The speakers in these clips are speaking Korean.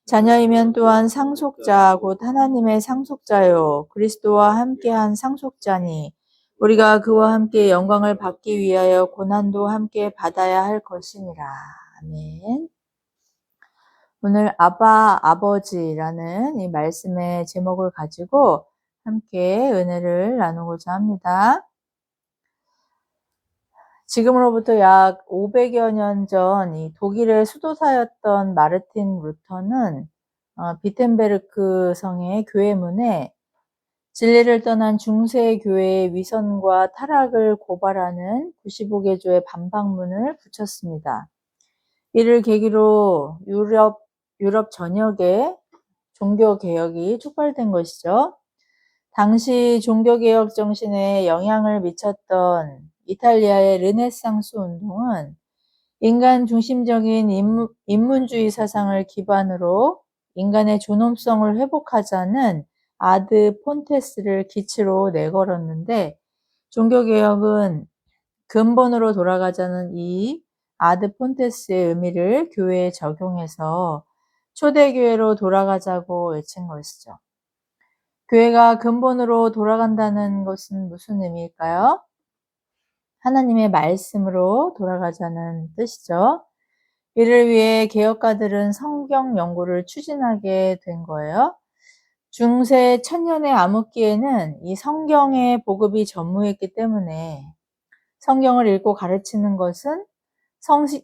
자녀이면 또한 상속자 곧 하나님의 상속자요 그리스도와 함께한 상속자니 우리가 그와 함께 영광을 받기 위하여 고난도 함께 받아야 할 것이니라. 아멘. 오늘 아바 아버지라는 이 말씀의 제목을 가지고 함께 은혜를 나누고자 합니다. 지금으로부터 약 500여 년 전 이 독일의 수도사였던 마르틴 루터는 비텐베르크 성의 교회 문에 진리를 떠난 중세 교회의 위선과 타락을 고발하는 95개조의 반박문을 붙였습니다. 이를 계기로 유럽 전역에 종교개혁이 촉발된 것이죠. 당시 종교개혁 정신에 영향을 미쳤던 이탈리아의 르네상스 운동은 인간 중심적인 인문주의 사상을 기반으로 인간의 존엄성을 회복하자는 아드 폰테스를 기치로 내걸었는데 종교개혁은 근본으로 돌아가자는 이 아드 폰테스의 의미를 교회에 적용해서 초대교회로 돌아가자고 외친 것이죠. 교회가 근본으로 돌아간다는 것은 무슨 의미일까요? 하나님의 말씀으로 돌아가자는 뜻이죠. 이를 위해 개혁가들은 성경 연구를 추진하게 된 거예요. 중세 천년의 암흑기에는 이 성경의 보급이 전무했기 때문에 성경을 읽고 가르치는 것은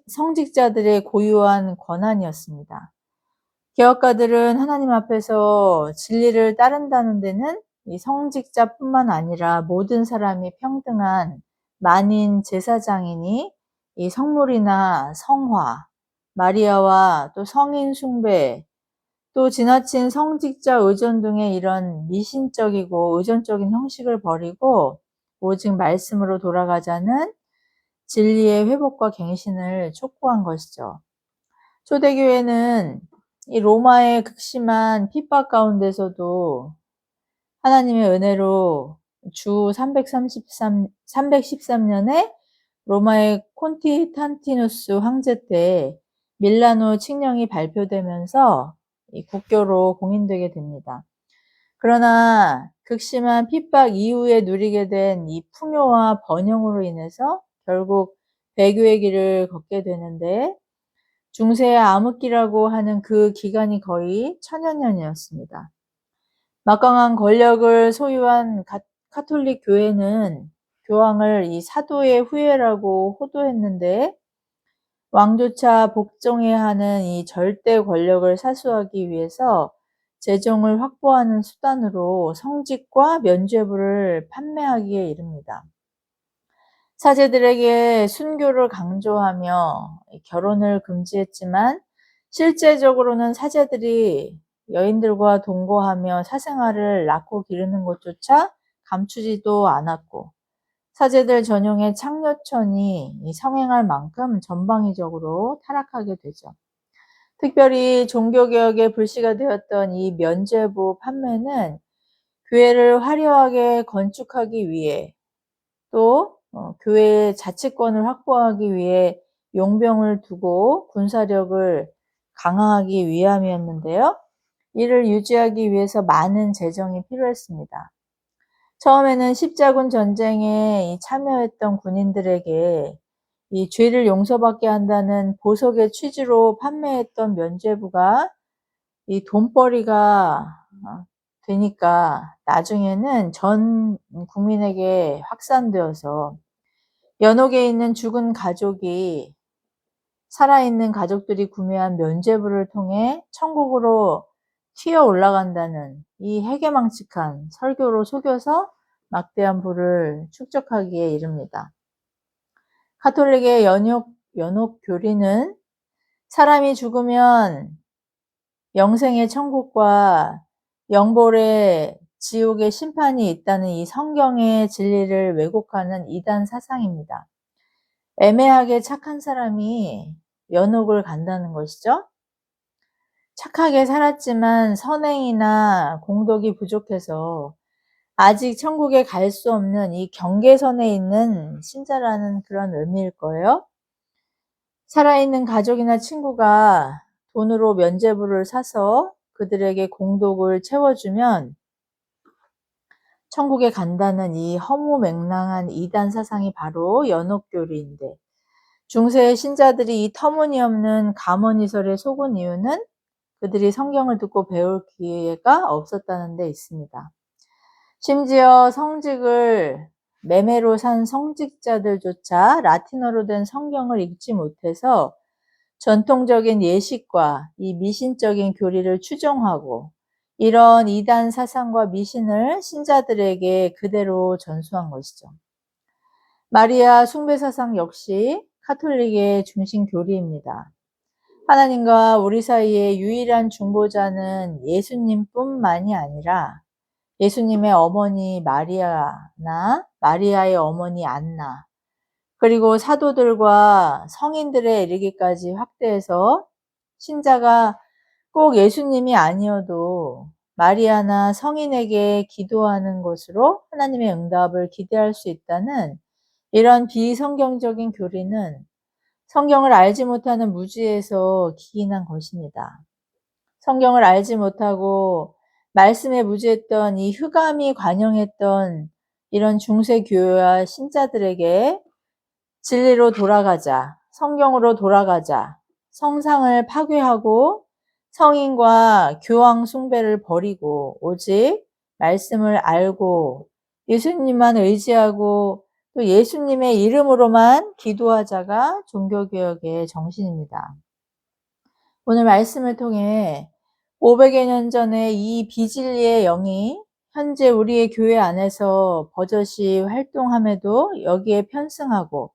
성직자들의 고유한 권한이었습니다. 개혁가들은 하나님 앞에서 진리를 따른다는 데는 이 성직자뿐만 아니라 모든 사람이 평등한 만인 제사장이니 이 성물이나 성화, 마리아와 또 성인 숭배, 또 지나친 성직자 의존 등의 이런 미신적이고 의존적인 형식을 버리고 오직 말씀으로 돌아가자는 진리의 회복과 갱신을 촉구한 것이죠. 초대교회는 이 로마의 극심한 핍박 가운데서도 하나님의 은혜로 주 313년에 로마의 콘티탄티누스 황제 때 밀라노 칙령이 발표되면서 이 국교로 공인되게 됩니다. 그러나 극심한 핍박 이후에 누리게 된 이 풍요와 번영으로 인해서 결국 배교의 길을 걷게 되는데 중세의 암흑기라고 하는 그 기간이 거의 1000여년이었습니다. 막강한 권력을 소유한 카톨릭 교회는 교황을 이 사도의 후예라고 호도했는데 왕조차 복종해야 하는 이 절대 권력을 사수하기 위해서 재정을 확보하는 수단으로 성직과 면죄부를 판매하기에 이릅니다. 사제들에게 순교를 강조하며 결혼을 금지했지만 실제적으로는 사제들이 여인들과 동거하며 사생활을 낳고 기르는 것조차 감추지도 않았고 사제들 전용의 창녀촌이 성행할 만큼 전방위적으로 타락하게 되죠. 특별히 종교개혁의 불씨가 되었던 이 면죄부 판매는 교회를 화려하게 건축하기 위해 또 교회의 자치권을 확보하기 위해 용병을 두고 군사력을 강화하기 위함이었는데요. 이를 유지하기 위해서 많은 재정이 필요했습니다. 처음에는 십자군 전쟁에 참여했던 군인들에게 이 죄를 용서받게 한다는 보석의 취지로 판매했던 면죄부가 이 돈벌이가 되니까 나중에는 전 국민에게 확산되어서 연옥에 있는 죽은 가족이 살아있는 가족들이 구매한 면죄부를 통해 천국으로 튀어 올라간다는 이 해괴망측한 설교로 속여서 막대한 부를 축적하기에 이릅니다. 카톨릭의 연옥 교리는 사람이 죽으면 영생의 천국과 영벌의 지옥의 심판이 있다는 이 성경의 진리를 왜곡하는 이단 사상입니다. 애매하게 착한 사람이 연옥을 간다는 것이죠. 착하게 살았지만 선행이나 공덕이 부족해서 아직 천국에 갈 수 없는 이 경계선에 있는 신자라는 그런 의미일 거예요. 살아있는 가족이나 친구가 돈으로 면죄부를 사서 그들에게 공독을 채워주면 천국에 간다는 이 허무맹랑한 이단 사상이 바로 연옥교리인데, 중세의 신자들이 이 터무니없는 감언이설에 속은 이유는 그들이 성경을 듣고 배울 기회가 없었다는 데 있습니다. 심지어 성직을 매매로 산 성직자들조차 라틴어로 된 성경을 읽지 못해서 전통적인 예식과 이 미신적인 교리를 추종하고 이런 이단 사상과 미신을 신자들에게 그대로 전수한 것이죠. 마리아 숭배 사상 역시 카톨릭의 중심 교리입니다. 하나님과 우리 사이의 유일한 중보자는 예수님뿐만이 아니라 예수님의 어머니 마리아나 마리아의 어머니 안나, 그리고 사도들과 성인들에 이르기까지 확대해서 신자가 꼭 예수님이 아니어도 마리아나 성인에게 기도하는 것으로 하나님의 응답을 기대할 수 있다는 이런 비성경적인 교리는 성경을 알지 못하는 무지에서 기인한 것입니다. 성경을 알지 못하고 말씀에 무지했던 이 흑암이 관영했던 이런 중세 교회와 신자들에게 진리로 돌아가자, 성경으로 돌아가자, 성상을 파괴하고 성인과 교황 숭배를 버리고 오직 말씀을 알고 예수님만 의지하고 또 예수님의 이름으로만 기도하자가 종교개혁의 정신입니다. 오늘 말씀을 통해 500여 년 전에 이 비진리의 영이 현재 우리의 교회 안에서 버젓이 활동함에도 여기에 편승하고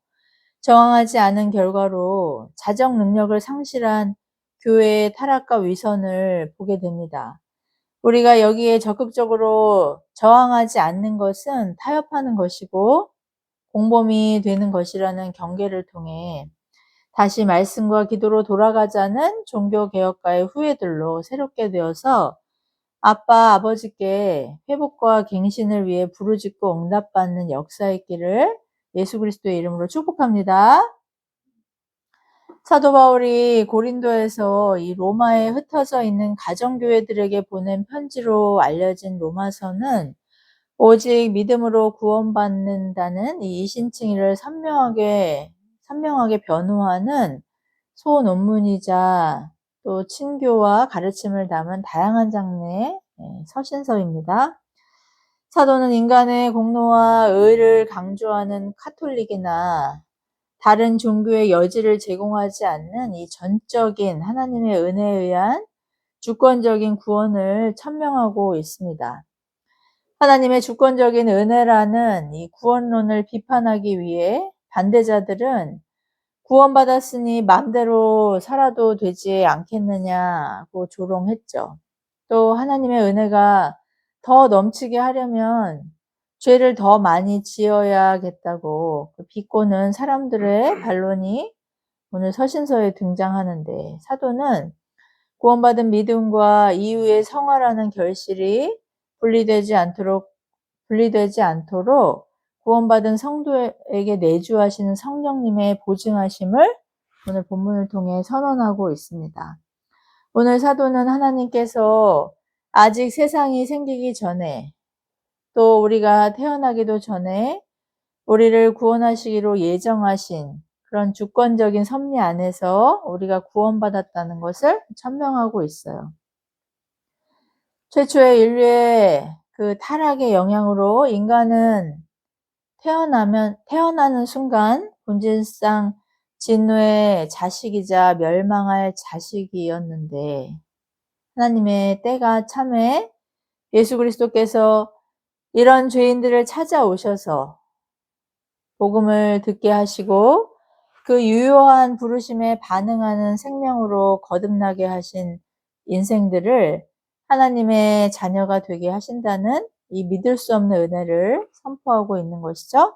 저항하지 않은 결과로 자정 능력을 상실한 교회의 타락과 위선을 보게 됩니다. 우리가 여기에 적극적으로 저항하지 않는 것은 타협하는 것이고 공범이 되는 것이라는 경계를 통해 다시 말씀과 기도로 돌아가자는 종교개혁가의 후예들로 새롭게 되어서 아빠, 아버지께 회복과 갱신을 위해 부르짖고 응답받는 역사의 길을 예수 그리스도의 이름으로 축복합니다. 사도 바울이 고린도에서 이 로마에 흩어져 있는 가정교회들에게 보낸 편지로 알려진 로마서는 오직 믿음으로 구원받는다는 이 이신칭의를 선명하게 변호하는 소논문이자 또 친교와 가르침을 담은 다양한 장르의 서신서입니다. 사도는 인간의 공로와 의를 강조하는 카톨릭이나 다른 종교의 여지를 제공하지 않는 이 전적인 하나님의 은혜에 의한 주권적인 구원을 천명하고 있습니다. 하나님의 주권적인 은혜라는 이 구원론을 비판하기 위해 반대자들은 구원받았으니 마음대로 살아도 되지 않겠느냐고 조롱했죠. 또 하나님의 은혜가 더 넘치게 하려면 죄를 더 많이 지어야겠다고 비꼬는 사람들의 반론이 오늘 서신서에 등장하는데, 사도는 구원받은 믿음과 이후의 성화라는 결실이 분리되지 않도록 구원받은 성도에게 내주하시는 성령님의 보증하심을 오늘 본문을 통해 선언하고 있습니다. 오늘 사도는 하나님께서 아직 세상이 생기기 전에 또 우리가 태어나기도 전에 우리를 구원하시기로 예정하신 그런 주권적인 섭리 안에서 우리가 구원받았다는 것을 천명하고 있어요. 최초의 인류의 그 타락의 영향으로 인간은 태어나는 순간 본질상 진노의 자식이자 멸망할 자식이었는데, 하나님의 때가 참에 예수 그리스도께서 이런 죄인들을 찾아오셔서 복음을 듣게 하시고 그 유효한 부르심에 반응하는 생명으로 거듭나게 하신 인생들을 하나님의 자녀가 되게 하신다는 이 믿을 수 없는 은혜를 선포하고 있는 것이죠.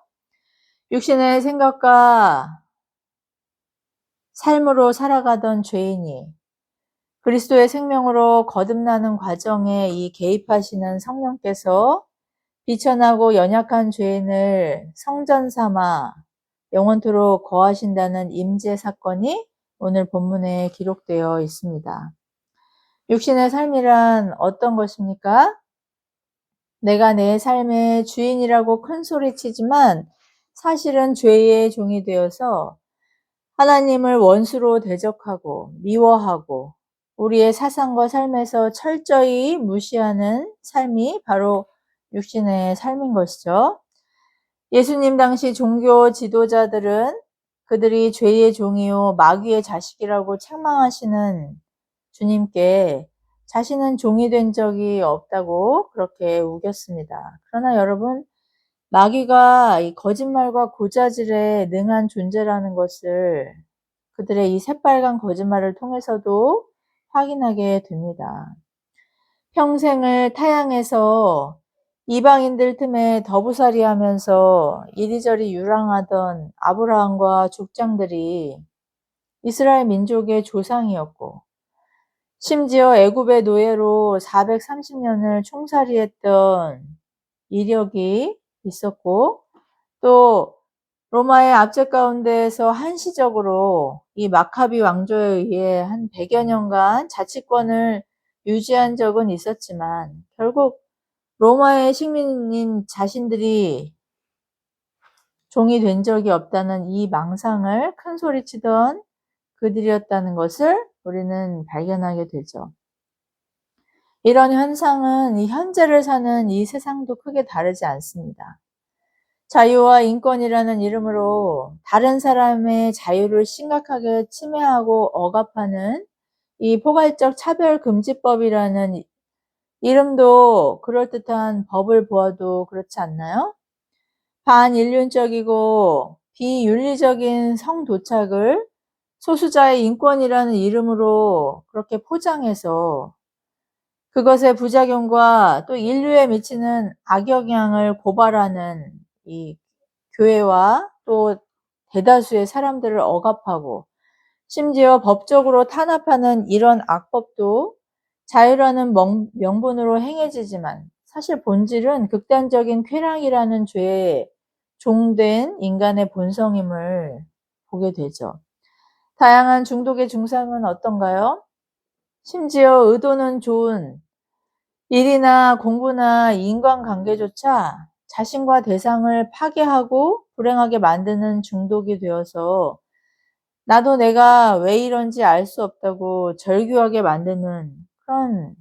육신의 생각과 삶으로 살아가던 죄인이 그리스도의 생명으로 거듭나는 과정에 이 개입하시는 성령께서 비천하고 연약한 죄인을 성전 삼아 영원토록 거하신다는 임재 사건이 오늘 본문에 기록되어 있습니다. 육신의 삶이란 어떤 것입니까? 내가 내 삶의 주인이라고 큰 소리치지만 사실은 죄의 종이 되어서 하나님을 원수로 대적하고 미워하고 우리의 사상과 삶에서 철저히 무시하는 삶이 바로 육신의 삶인 것이죠. 예수님 당시 종교 지도자들은 그들이 죄의 종이요 마귀의 자식이라고 책망하시는 주님께 자신은 종이 된 적이 없다고 그렇게 우겼습니다. 그러나 여러분, 마귀가 이 거짓말과 고자질에 능한 존재라는 것을 그들의 이 새빨간 거짓말을 통해서도 확인하게 됩니다. 평생을 타향해서 이방인들 틈에 더부살이 하면서 이리저리 유랑하던 아브라함과 족장들이 이스라엘 민족의 조상이었고, 심지어 애굽의 노예로 430년을 총살이했던 이력이 있었고, 또 로마의 압제 가운데에서 한시적으로 이 마카비 왕조에 의해 한 100여 년간 자치권을 유지한 적은 있었지만 결국 로마의 식민인 자신들이 종이 된 적이 없다는 이 망상을 큰 소리치던 그들이었다는 것을 우리는 발견하게 되죠. 이런 현상은 이 현재를 사는 이 세상도 크게 다르지 않습니다. 자유와 인권이라는 이름으로 다른 사람의 자유를 심각하게 침해하고 억압하는 이 포괄적 차별금지법이라는 이름도 그럴듯한 법을 보아도 그렇지 않나요? 반인륜적이고 비윤리적인 성도착을 소수자의 인권이라는 이름으로 그렇게 포장해서 그것의 부작용과 또 인류에 미치는 악영향을 고발하는 이 교회와 또 대다수의 사람들을 억압하고 심지어 법적으로 탄압하는 이런 악법도 자유라는 명분으로 행해지지만 사실 본질은 극단적인 쾌락이라는 죄에 종된 인간의 본성임을 보게 되죠. 다양한 중독의 증상은 어떤가요? 심지어 의도는 좋은 일이나 공부나 인간관계조차 자신과 대상을 파괴하고 불행하게 만드는 중독이 되어서 나도 내가 왜 이런지 알 수 없다고 절규하게 만드는 그런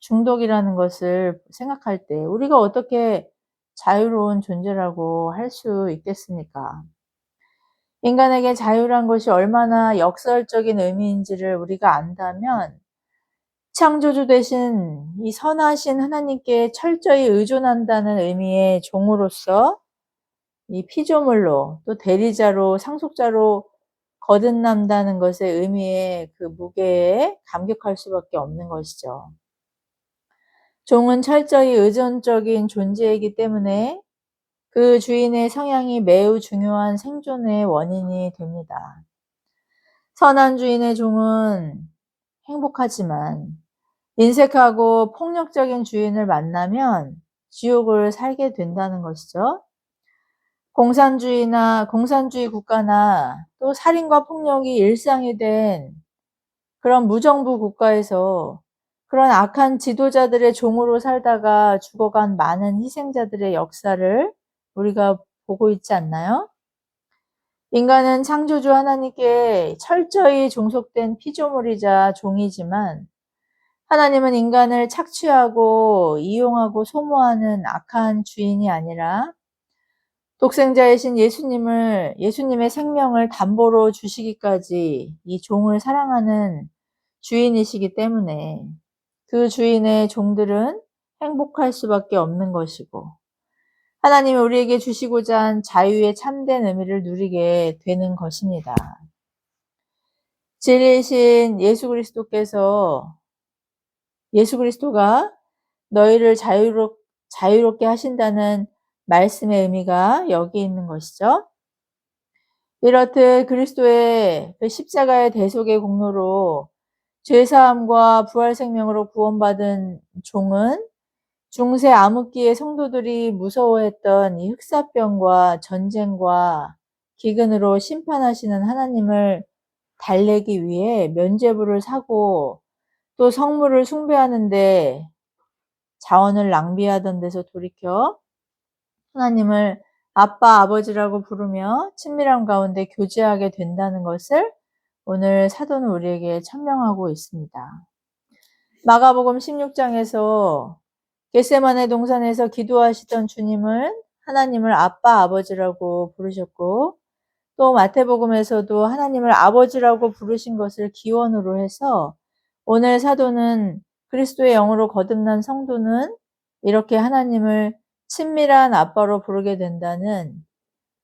중독이라는 것을 생각할 때 우리가 어떻게 자유로운 존재라고 할 수 있겠습니까? 인간에게 자유란 것이 얼마나 역설적인 의미인지를 우리가 안다면 창조주 되신 이 선하신 하나님께 철저히 의존한다는 의미의 종으로서 이 피조물로 또 대리자로 상속자로 거듭난다는 것의 의미의 그 무게에 감격할 수밖에 없는 것이죠. 종은 철저히 의존적인 존재이기 때문에 그 주인의 성향이 매우 중요한 생존의 원인이 됩니다. 선한 주인의 종은 행복하지만 인색하고 폭력적인 주인을 만나면 지옥을 살게 된다는 것이죠. 공산주의 국가나 또 살인과 폭력이 일상이 된 그런 무정부 국가에서 그런 악한 지도자들의 종으로 살다가 죽어간 많은 희생자들의 역사를 우리가 보고 있지 않나요? 인간은 창조주 하나님께 철저히 종속된 피조물이자 종이지만 하나님은 인간을 착취하고 이용하고 소모하는 악한 주인이 아니라 독생자이신 예수님의 생명을 담보로 주시기까지 이 종을 사랑하는 주인이시기 때문에 그 주인의 종들은 행복할 수밖에 없는 것이고 하나님이 우리에게 주시고자 한 자유의 참된 의미를 누리게 되는 것입니다. 진리이신 예수 그리스도가 너희를 자유롭게 하신다는 말씀의 의미가 여기 있는 것이죠. 이렇듯 그리스도의 그 십자가의 대속의 공로로 죄사함과 부활 생명으로 구원받은 종은 중세 암흑기의 성도들이 무서워했던 이 흑사병과 전쟁과 기근으로 심판하시는 하나님을 달래기 위해 면죄부를 사고 또 성물을 숭배하는데 자원을 낭비하던 데서 돌이켜 하나님을 아빠, 아버지라고 부르며 친밀함 가운데 교제하게 된다는 것을 오늘 사도는 우리에게 천명하고 있습니다. 마가복음 16장에서 겟세마네 동산에서 기도하시던 주님은 하나님을 아빠, 아버지라고 부르셨고 또 마태복음에서도 하나님을 아버지라고 부르신 것을 기원으로 해서 오늘 사도는 그리스도의 영으로 거듭난 성도는 이렇게 하나님을 친밀한 아빠로 부르게 된다는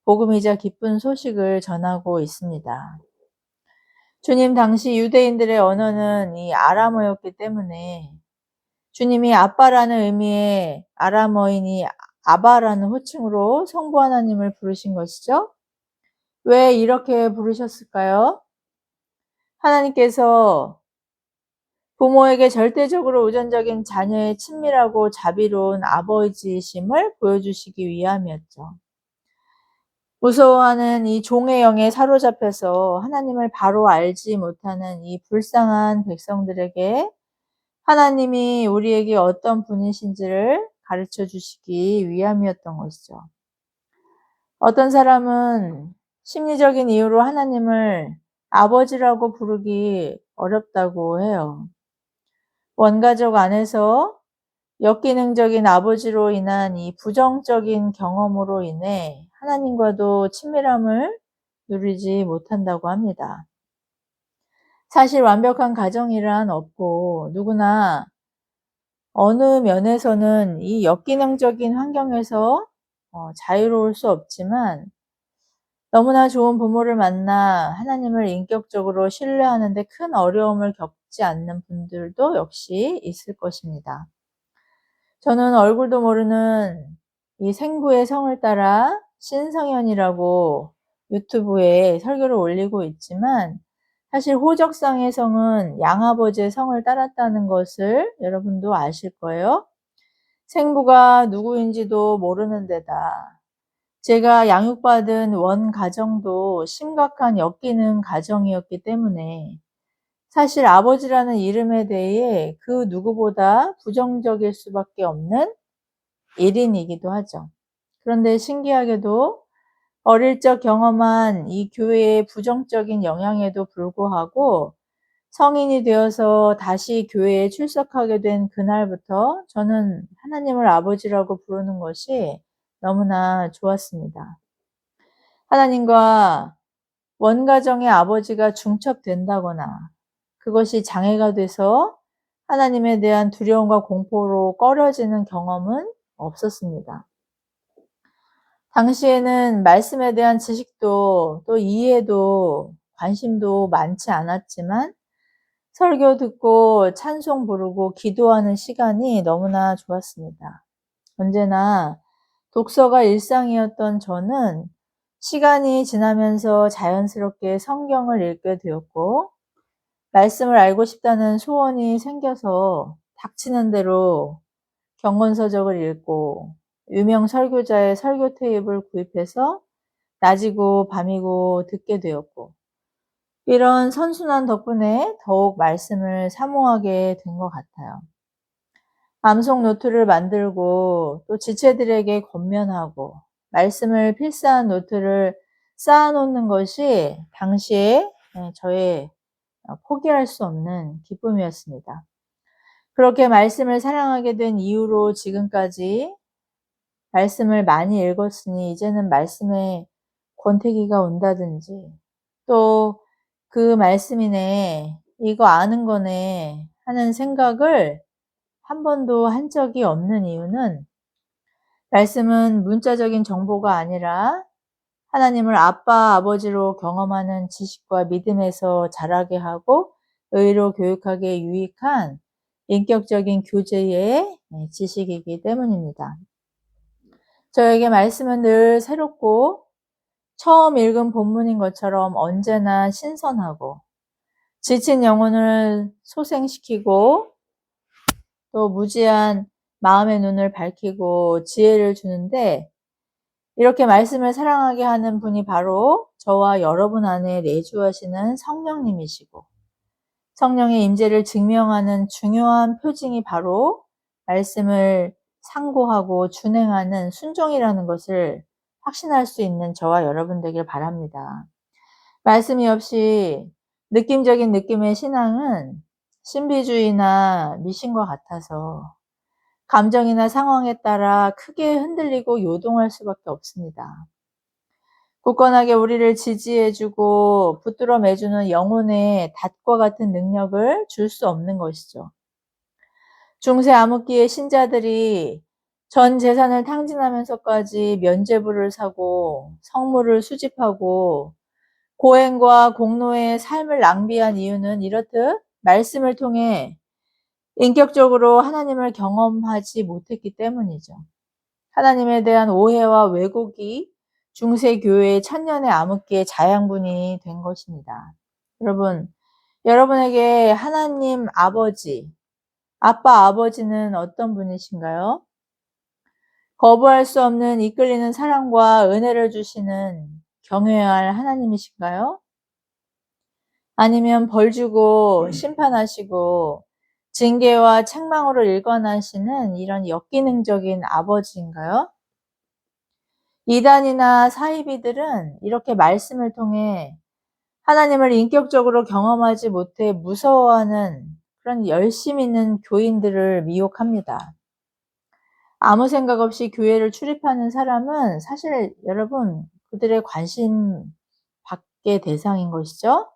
복음이자 기쁜 소식을 전하고 있습니다. 주님 당시 유대인들의 언어는 이 아람어였기 때문에 주님이 아빠라는 의미의 아람어인이 아바라는 호칭으로 성부 하나님을 부르신 것이죠. 왜 이렇게 부르셨을까요? 하나님께서 부모에게 절대적으로 우선적인 자녀의 친밀하고 자비로운 아버지이심을 보여주시기 위함이었죠. 무서워하는 이 종의 영에 사로잡혀서 하나님을 바로 알지 못하는 이 불쌍한 백성들에게 하나님이 우리에게 어떤 분이신지를 가르쳐 주시기 위함이었던 것이죠. 어떤 사람은 심리적인 이유로 하나님을 아버지라고 부르기 어렵다고 해요. 원가족 안에서 역기능적인 아버지로 인한 이 부정적인 경험으로 인해 하나님과도 친밀함을 누리지 못한다고 합니다. 사실 완벽한 가정이란 없고 누구나 어느 면에서는 이 역기능적인 환경에서 자유로울 수 없지만 너무나 좋은 부모를 만나 하나님을 인격적으로 신뢰하는 데 큰 어려움을 겪지 않는 분들도 역시 있을 것입니다. 저는 얼굴도 모르는 이 생부의 성을 따라 신성현이라고 유튜브에 설교를 올리고 있지만 사실 호적상의 성은 양아버지의 성을 따랐다는 것을 여러분도 아실 거예요. 생부가 누구인지도 모르는 데다 제가 양육받은 원 가정도 심각한 역기능 가정이었기 때문에 사실 아버지라는 이름에 대해 그 누구보다 부정적일 수밖에 없는 일인이기도 하죠. 그런데 신기하게도 어릴 적 경험한 이 교회의 부정적인 영향에도 불구하고 성인이 되어서 다시 교회에 출석하게 된 그날부터 저는 하나님을 아버지라고 부르는 것이 너무나 좋았습니다. 하나님과 원가정의 아버지가 중첩된다거나 그것이 장애가 돼서 하나님에 대한 두려움과 공포로 꺼려지는 경험은 없었습니다. 당시에는 말씀에 대한 지식도 또 이해도 관심도 많지 않았지만 설교 듣고 찬송 부르고 기도하는 시간이 너무나 좋았습니다. 언제나 독서가 일상이었던 저는 시간이 지나면서 자연스럽게 성경을 읽게 되었고 말씀을 알고 싶다는 소원이 생겨서 닥치는 대로 경건서적을 읽고 유명 설교자의 설교 테이프를 구입해서 낮이고 밤이고 듣게 되었고 이런 선순환 덕분에 더욱 말씀을 사모하게 된 것 같아요. 암송 노트를 만들고 또 지체들에게 권면하고 말씀을 필사한 노트를 쌓아놓는 것이 당시에 저의 포기할 수 없는 기쁨이었습니다. 그렇게 말씀을 사랑하게 된 이후로 지금까지 말씀을 많이 읽었으니 이제는 말씀에 권태기가 온다든지 또 그 말씀이네, 이거 아는 거네 하는 생각을 한 번도 한 적이 없는 이유는 말씀은 문자적인 정보가 아니라 하나님을 아빠, 아버지로 경험하는 지식과 믿음에서 자라게 하고 의로 교육하기에 유익한 인격적인 교제의 지식이기 때문입니다. 저에게 말씀은 늘 새롭고 처음 읽은 본문인 것처럼 언제나 신선하고 지친 영혼을 소생시키고 또 무지한 마음의 눈을 밝히고 지혜를 주는데 이렇게 말씀을 사랑하게 하는 분이 바로 저와 여러분 안에 내주하시는 성령님이시고, 성령의 임재를 증명하는 중요한 표징이 바로 말씀을 상고하고 준행하는 순종이라는 것을 확신할 수 있는 저와 여러분 되길 바랍니다. 말씀이 없이 느낌적인 느낌의 신앙은 신비주의나 미신과 같아서 감정이나 상황에 따라 크게 흔들리고 요동할 수밖에 없습니다. 굳건하게 우리를 지지해주고 붙들어 매주는 영혼의 닷과 같은 능력을 줄 수 없는 것이죠. 중세 암흑기의 신자들이 전 재산을 탕진하면서까지 면죄부를 사고 성물을 수집하고 고행과 공로의 삶을 낭비한 이유는 이렇듯 말씀을 통해 인격적으로 하나님을 경험하지 못했기 때문이죠. 하나님에 대한 오해와 왜곡이 중세 교회의 천년의 암흑기의 자양분이 된 것입니다. 여러분, 여러분에게 하나님 아버지, 아빠 아버지는 어떤 분이신가요? 거부할 수 없는 이끌리는 사랑과 은혜를 주시는 경외해야 할 하나님이신가요? 아니면 벌 주고 심판하시고 징계와 책망으로 일관하시는 이런 역기능적인 아버지인가요? 이단이나 사이비들은 이렇게 말씀을 통해 하나님을 인격적으로 경험하지 못해 무서워하는 그런 열심 있는 교인들을 미혹합니다. 아무 생각 없이 교회를 출입하는 사람은 사실 여러분 그들의 관심 밖의 대상인 것이죠.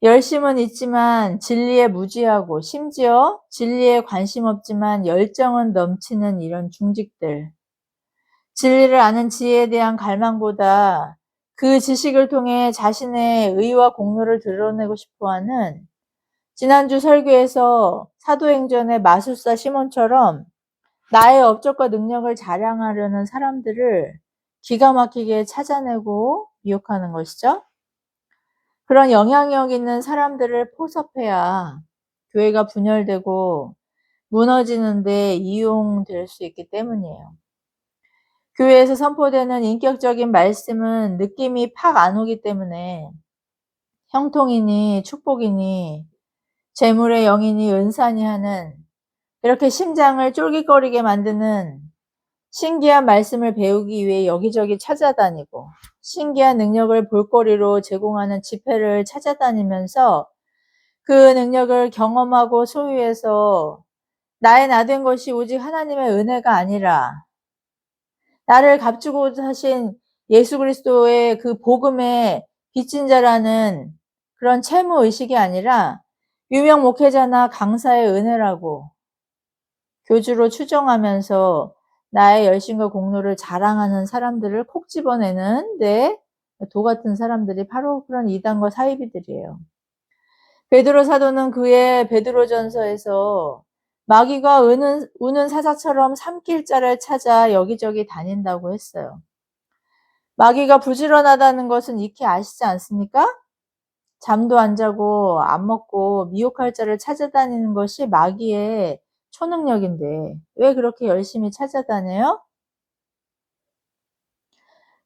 열심은 있지만 진리에 무지하고 심지어 진리에 관심 없지만 열정은 넘치는 이런 중직들. 진리를 아는 지혜에 대한 갈망보다 그 지식을 통해 자신의 의와 공로를 드러내고 싶어하는 지난주 설교에서 사도행전의 마술사 시몬처럼 나의 업적과 능력을 자랑하려는 사람들을 기가 막히게 찾아내고 미혹하는 것이죠. 그런 영향력 있는 사람들을 포섭해야 교회가 분열되고 무너지는 데 이용될 수 있기 때문이에요. 교회에서 선포되는 인격적인 말씀은 느낌이 팍 안 오기 때문에 형통이니 축복이니 재물의 영이니 은사니 하는 이렇게 심장을 쫄깃거리게 만드는 신기한 말씀을 배우기 위해 여기저기 찾아다니고 신기한 능력을 볼거리로 제공하는 집회를 찾아다니면서 그 능력을 경험하고 소유해서 나의 나 된 것이 오직 하나님의 은혜가 아니라 나를 값주고 사신 예수 그리스도의 그 복음의 빚진 자라는 그런 채무의식이 아니라 유명 목회자나 강사의 은혜라고 교주로 추정하면서 나의 열심과 공로를 자랑하는 사람들을 콕 집어내는 도 같은 사람들이 바로 그런 이단과 사이비들이에요. 베드로 사도는 그의 베드로전서에서 마귀가 우는 사자처럼 삼킬 자를 찾아 여기저기 다닌다고 했어요. 마귀가 부지런하다는 것은 익히 아시지 않습니까? 잠도 안 자고 안 먹고 미혹할 자를 찾아다니는 것이 마귀의 초능력인데 왜 그렇게 열심히 찾아다녀요?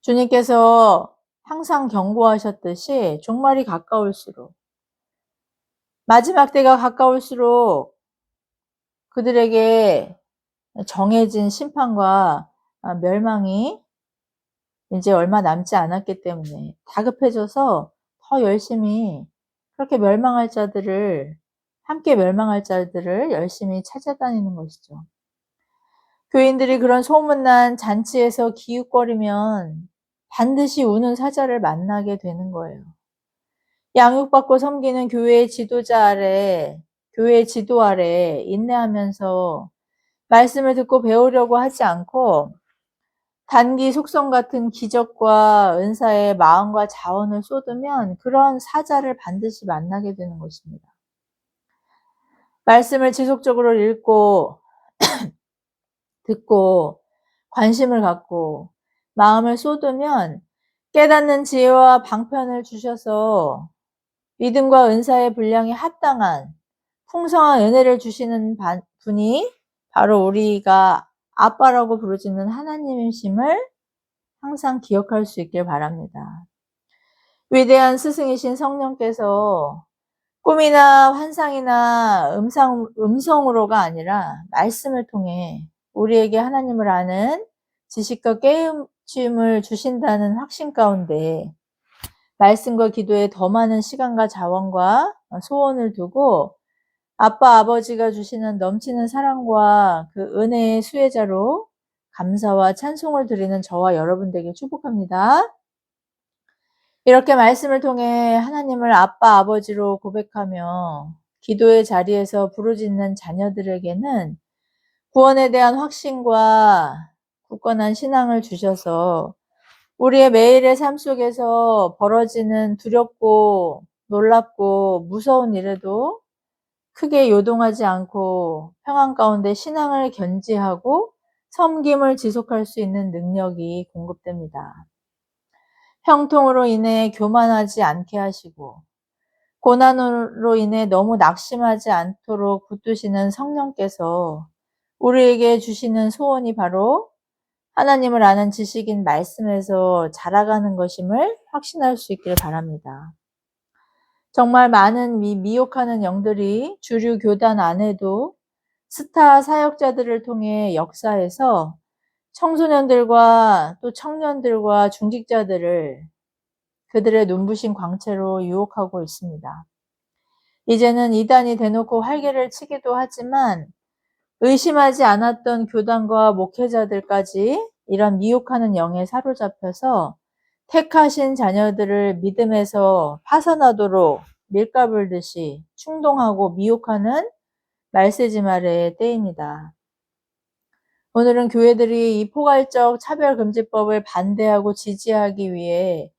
주님께서 항상 경고하셨듯이 종말이 가까울수록 마지막 때가 가까울수록 그들에게 정해진 심판과 멸망이 이제 얼마 남지 않았기 때문에 다급해져서 더 열심히 그렇게 함께 멸망할 자들을 열심히 찾아다니는 것이죠. 교인들이 그런 소문난 잔치에서 기웃거리면 반드시 우는 사자를 만나게 되는 거예요. 양육받고 섬기는 교회의 지도 아래 인내하면서 말씀을 듣고 배우려고 하지 않고 단기 속성 같은 기적과 은사에 마음과 자원을 쏟으면 그런 사자를 반드시 만나게 되는 것입니다. 말씀을 지속적으로 읽고 듣고 관심을 갖고 마음을 쏟으면 깨닫는 지혜와 방편을 주셔서 믿음과 은사의 분량에 합당한 풍성한 은혜를 주시는 분이 바로 우리가 아빠라고 부르짖는 하나님이심을 항상 기억할 수 있길 바랍니다. 위대한 스승이신 성령께서 꿈이나 환상이나 음성으로가 아니라 말씀을 통해 우리에게 하나님을 아는 지식과 깨우침을 주신다는 확신 가운데 말씀과 기도에 더 많은 시간과 자원과 소원을 두고 아빠 아버지가 주시는 넘치는 사랑과 그 은혜의 수혜자로 감사와 찬송을 드리는 저와 여러분 되길 축복합니다. 이렇게 말씀을 통해 하나님을 아빠 아버지로 고백하며 기도의 자리에서 부르짖는 자녀들에게는 구원에 대한 확신과 굳건한 신앙을 주셔서 우리의 매일의 삶 속에서 벌어지는 두렵고 놀랍고 무서운 일에도 크게 요동하지 않고 평안 가운데 신앙을 견지하고 섬김을 지속할 수 있는 능력이 공급됩니다. 형통으로 인해 교만하지 않게 하시고 고난으로 인해 너무 낙심하지 않도록 붙드시는 성령께서 우리에게 주시는 소원이 바로 하나님을 아는 지식인 말씀에서 자라가는 것임을 확신할 수 있기를 바랍니다. 정말 많은 미혹하는 영들이 주류 교단 안에도 스타 사역자들을 통해 역사해서 청소년들과 또 청년들과 중직자들을 그들의 눈부신 광채로 유혹하고 있습니다. 이제는 이단이 대놓고 활개를 치기도 하지만 의심하지 않았던 교단과 목회자들까지 이런 미혹하는 영에 사로잡혀서 택하신 자녀들을 믿음에서 파산하도록 밀가불듯이 충동하고 미혹하는 말세지말의 때입니다. 오늘은 교회들이 이 포괄적 차별금지법을 반대하고 지지하기 위해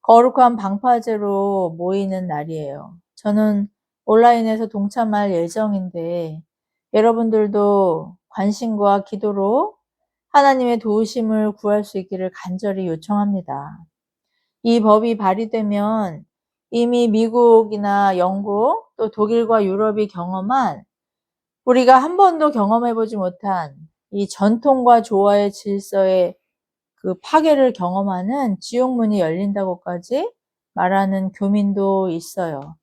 거룩한 방파제로 모이는 날이에요. 저는 온라인에서 동참할 예정인데 여러분들도 관심과 기도로 하나님의 도우심을 구할 수 있기를 간절히 요청합니다. 이 법이 발의되면 이미 미국이나 영국 또 독일과 유럽이 경험한 우리가 한 번도 경험해보지 못한 이 전통과 조화의 질서의 그 파괴를 경험하는 지옥문이 열린다고까지 말하는 교민도 있어요.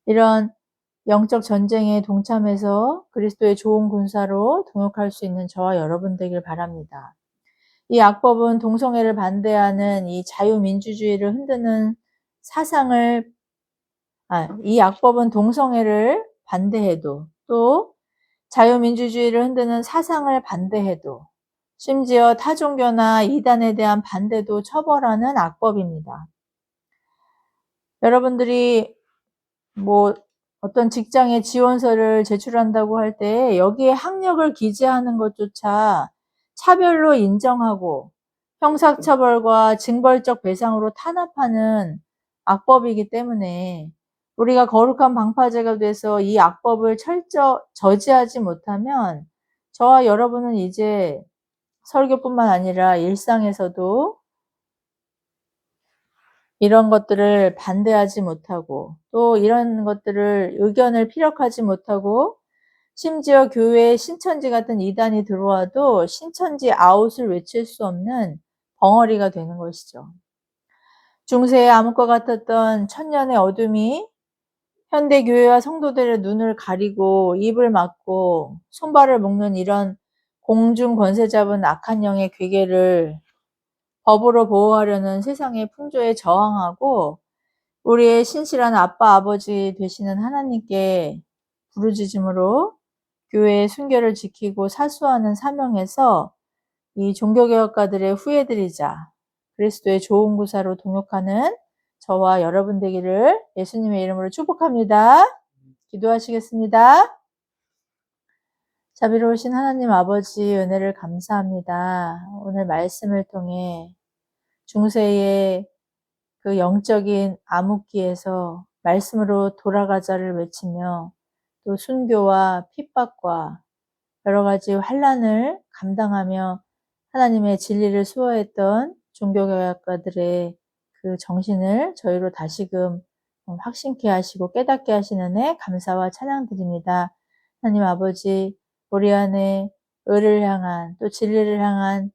이런 영적 전쟁에 동참해서 그리스도의 좋은 군사로 동역할 수 있는 저와 여러분 되길 바랍니다. 이 악법은 동성애를 반대하는 이 자유민주주의를 흔드는 이 악법은 동성애를 반대해도 또 자유민주주의를 흔드는 사상을 반대해도 심지어 타종교나 이단에 대한 반대도 처벌하는 악법입니다. 여러분들이 어떤 직장에 지원서를 제출한다고 할 때 여기에 학력을 기재하는 것조차 차별로 인정하고 형사처벌과 징벌적 배상으로 탄압하는 악법이기 때문에 우리가 거룩한 방파제가 돼서 이 악법을 저지하지 못하면 저와 여러분은 이제 설교뿐만 아니라 일상에서도 이런 것들을 반대하지 못하고 또 이런 것들을 의견을 피력하지 못하고 심지어 교회에 신천지 같은 이단이 들어와도 신천지 아웃을 외칠 수 없는 벙어리가 되는 것이죠. 중세의 암흑과 같았던 천년의 어둠이 현대교회와 성도들의 눈을 가리고 입을 막고 손발을 묶는 이런 공중 권세 잡은 악한 영의 괴계를 법으로 보호하려는 세상의 풍조에 저항하고 우리의 신실한 아빠 아버지 되시는 하나님께 부르짖음으로 교회의 순결을 지키고 사수하는 사명에서 이 종교개혁가들의 후예들이자 그리스도의 좋은 구사로 동역하는 저와 여러분 되기를 예수님의 이름으로 축복합니다. 기도하시겠습니다. 자비로우신 하나님 아버지 은혜를 감사합니다. 오늘 말씀을 통해 중세의 그 영적인 암흑기에서 말씀으로 돌아가자를 외치며 또 순교와 핍박과 여러 가지 환난을 감당하며 하나님의 진리를 수호했던 종교개혁가들의 그 정신을 저희로 다시금 확신케 하시고 깨닫게 하시는 애 감사와 찬양드립니다. 하나님 아버지 우리 안에 의를 향한 또 진리를 향한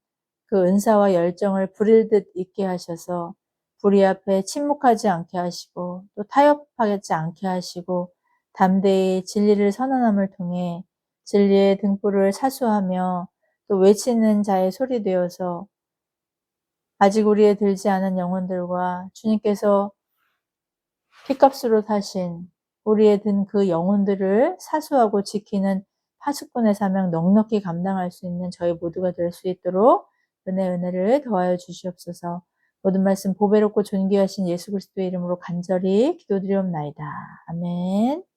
그 은사와 열정을 부릴 듯 있게 하셔서 불의 앞에 침묵하지 않게 하시고 또 타협하지 않게 하시고 담대히 진리를 선언함을 통해 진리의 등불을 사수하며 또 외치는 자의 소리 되어서 아직 우리의 들지 않은 영혼들과 주님께서 피값으로 사신 우리의 든 그 영혼들을 사수하고 지키는 파수꾼의 사명 넉넉히 감당할 수 있는 저희 모두가 될 수 있도록 은혜를 더하여 주시옵소서. 모든 말씀 보배롭고 존귀하신 예수 그리스도의 이름으로 간절히 기도드리옵나이다. 아멘.